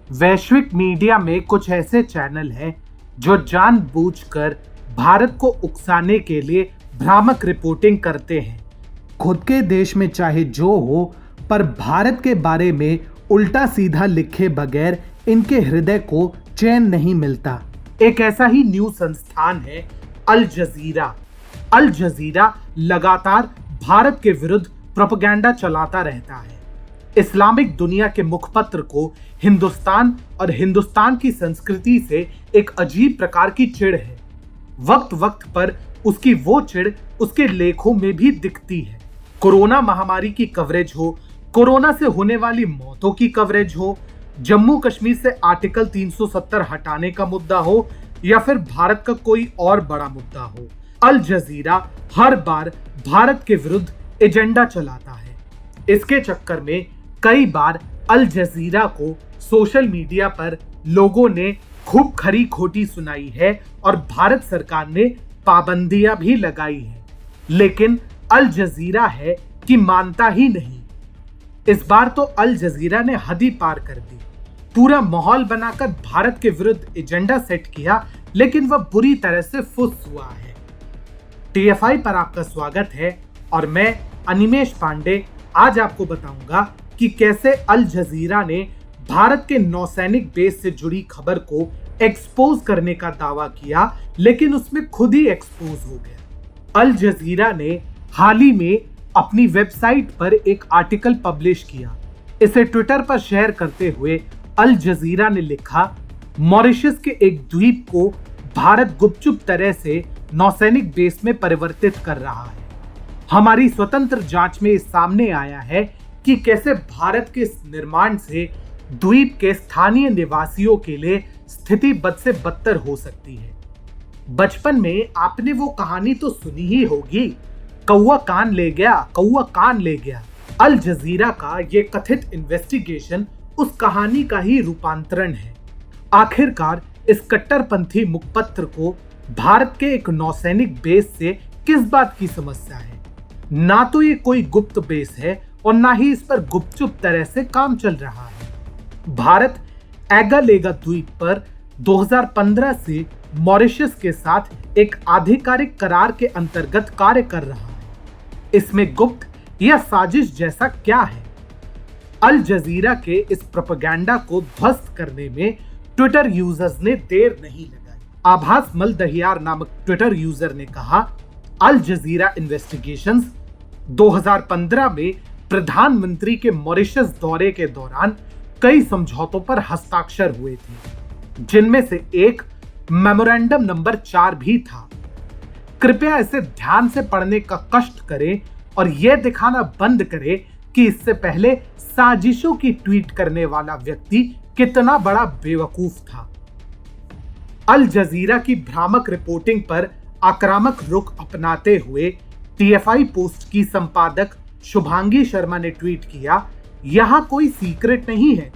वैश्विक मीडिया में कुछ ऐसे चैनल हैं जो जानबूझकर भारत को उकसाने के लिए भ्रामक रिपोर्टिंग करते हैं। खुद के देश में चाहे जो हो, पर भारत के बारे में उल्टा सीधा लिखे बगैर इनके हृदय को चैन नहीं मिलता। एक ऐसा ही न्यूज संस्थान है अल जजीरा। अल जजीरा लगातार भारत के विरुद्ध प्रोपेगेंडा चलाता रहता है। इस्लामिक दुनिया के मुखपत्र को हिंदुस्तान और हिंदुस्तान की संस्कृति से एक अजीब प्रकार की चिढ़ है। वक्त वक्त पर उसकी वो चिढ़ उसके लेखों में भी दिखती है। कोरोना महामारी की कवरेज हो, कोरोना से होने वाली मौतों की कवरेज हो, जम्मू कश्मीर से आर्टिकल 370 हटाने का मुद्दा हो, या फिर भारत का कोई और बड़ा मुद्दा हो, अल जजीरा हर बार भारत के विरुद्ध एजेंडा चलाता है। इसके चक्कर में कई बार अल जजीरा को सोशल मीडिया पर लोगों ने खूब खरी खोटी सुनाई है और भारत सरकार ने पाबंदियां भी लगाई है, लेकिन अल जजीरा है कि मानता ही नहीं। इस बार तो अल जजीरा ने हद ही पार कर दी। पूरा माहौल बनाकर भारत के विरुद्ध एजेंडा सेट किया, लेकिन वह बुरी तरह से फुस हुआ है। टीएफआई पर आपका स्वागत है और मैं अनिमेश पांडे आज आपको बताऊंगा कि कैसे अल जजीरा ने भारत के नौसैनिक बेस से जुड़ी खबर को एक्सपोज करने का दावा किया, लेकिन उसमें खुद ही एक्सपोज हो गया। अल जजीरा ने हाल ही में अपनी वेबसाइट पर एक आर्टिकल पब्लिश किया। इसे ट्विटर पर शेयर करते हुए अल जजीरा ने लिखा, मॉरिशस के एक द्वीप को भारत गुपचुप तरह से नौसैनिक बेस में परिवर्तित कर रहा है। हमारी स्वतंत्र जांच में सामने आया है कि कैसे भारत के इस निर्माण से द्वीप के स्थानीय निवासियों के लिए स्थिति बद से बदतर हो सकती है। बचपन में आपने वो कहानी तो सुनी ही होगी, कौवा कान ले गया, कौवा कान ले गया। अल जजीरा का ये कथित इन्वेस्टिगेशन उस कहानी का ही रूपांतरण है। आखिरकार इस कट्टरपंथी मुखपत्र को भारत के एक नौसैनिक बेस से किस बात की समस्या है? ना तो ये कोई गुप्त बेस है और ना ही इस पर गुपचुप तरह से काम चल रहा है। भारत एगालेगा द्वीप पर 2015 से मॉरिशस के साथ एक आधिकारिक करार के अंतर्गत कार्य कर रहा है। इसमें गुप्त या साजिश जैसा क्या है? अल जजीरा के इस प्रोपेगेंडा को ध्वस्त करने में ट्विटर यूजर्स ने देर नहीं लगाई। आभास मल दहियार नामक ट्विटर यूजर ने कहा, अल जजीरा इन्वेस्टिगेशंस 2015 में प्रधानमंत्री के मॉरिशस दौरे के दौरान कई समझौतों पर हस्ताक्षर हुए थे, जिनमें से एक मेमोरेंडम नंबर 4 भी था। कृपया इसे ध्यान से पढ़ने का कष्ट करें और यह दिखाना बंद करें कि इससे पहले साजिशों की ट्वीट करने वाला व्यक्ति कितना बड़ा बेवकूफ था। अल जजीरा की भ्रामक रिपोर्टिंग पर आक्रामक रुख अपनाते हुए टीएफआई पोस्ट की संपादक शुभांगी शर्मा ने ट्वीट किया, यहां कोई सीक्रेट नहीं है,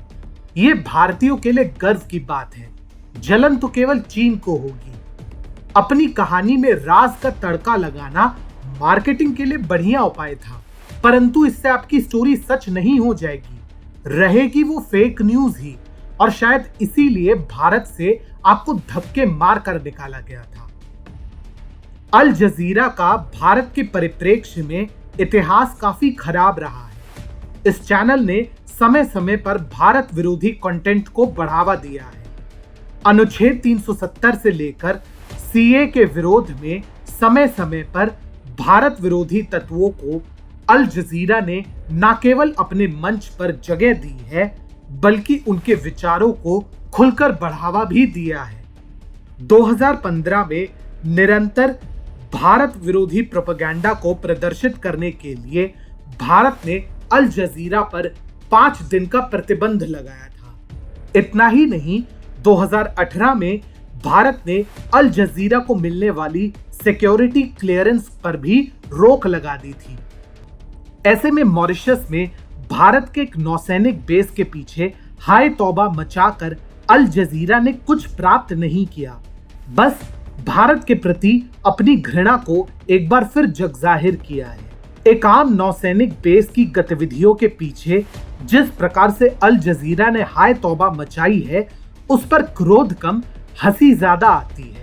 ये भारतीयों के लिए गर्व की बात है। जलन तो केवल चीन को होगी। अपनी कहानी में राज का तड़का लगाना मार्केटिंग के लिए बढ़िया उपाय था, परंतु इससे आपकी स्टोरी सच नहीं हो जाएगी, रहेगी वो फेक न्यूज ही। और शायद इसीलिए भारत से आपको धक्के मार कर निकाला गया था। अल जजीरा का भारत के परिप्रेक्ष्य में इतिहास काफी खराब रहा है। इस चैनल ने समय समय पर भारत विरोधी कंटेंट को बढ़ावा दिया है। अनुच्छेद 370 से लेकर सीए के विरोध में समय समय पर भारत विरोधी तत्वों को अल जजीरा ने न केवल अपने मंच पर जगह दी है, बल्कि उनके विचारों को खुलकर बढ़ावा भी दिया है। 2015 में निरंतर भारत विरोधी प्रोपेगेंडा को प्रदर्शित करने के लिए भारत ने अल जजीरा पर 5 दिन का प्रतिबंध लगाया था। इतना ही नहीं, 2018 में भारत ने अल जजीरा को मिलने वाली सिक्योरिटी क्लियरेंस पर भी रोक लगा दी थी। ऐसे में मॉरिशस में भारत के एक नौसैनिक बेस के पीछे हाय तौबा मचाकर अल जजीरा ने कुछ प्राप्त नहीं किया, बस भारत के प्रति अपनी घृणा को एक बार फिर जगजाहिर किया है। एक आम नौसैनिक बेस की गतिविधियों के पीछे जिस प्रकार से अल जजीरा ने हाय तौबा मचाई है, उस पर क्रोध कम हंसी ज्यादा आती है।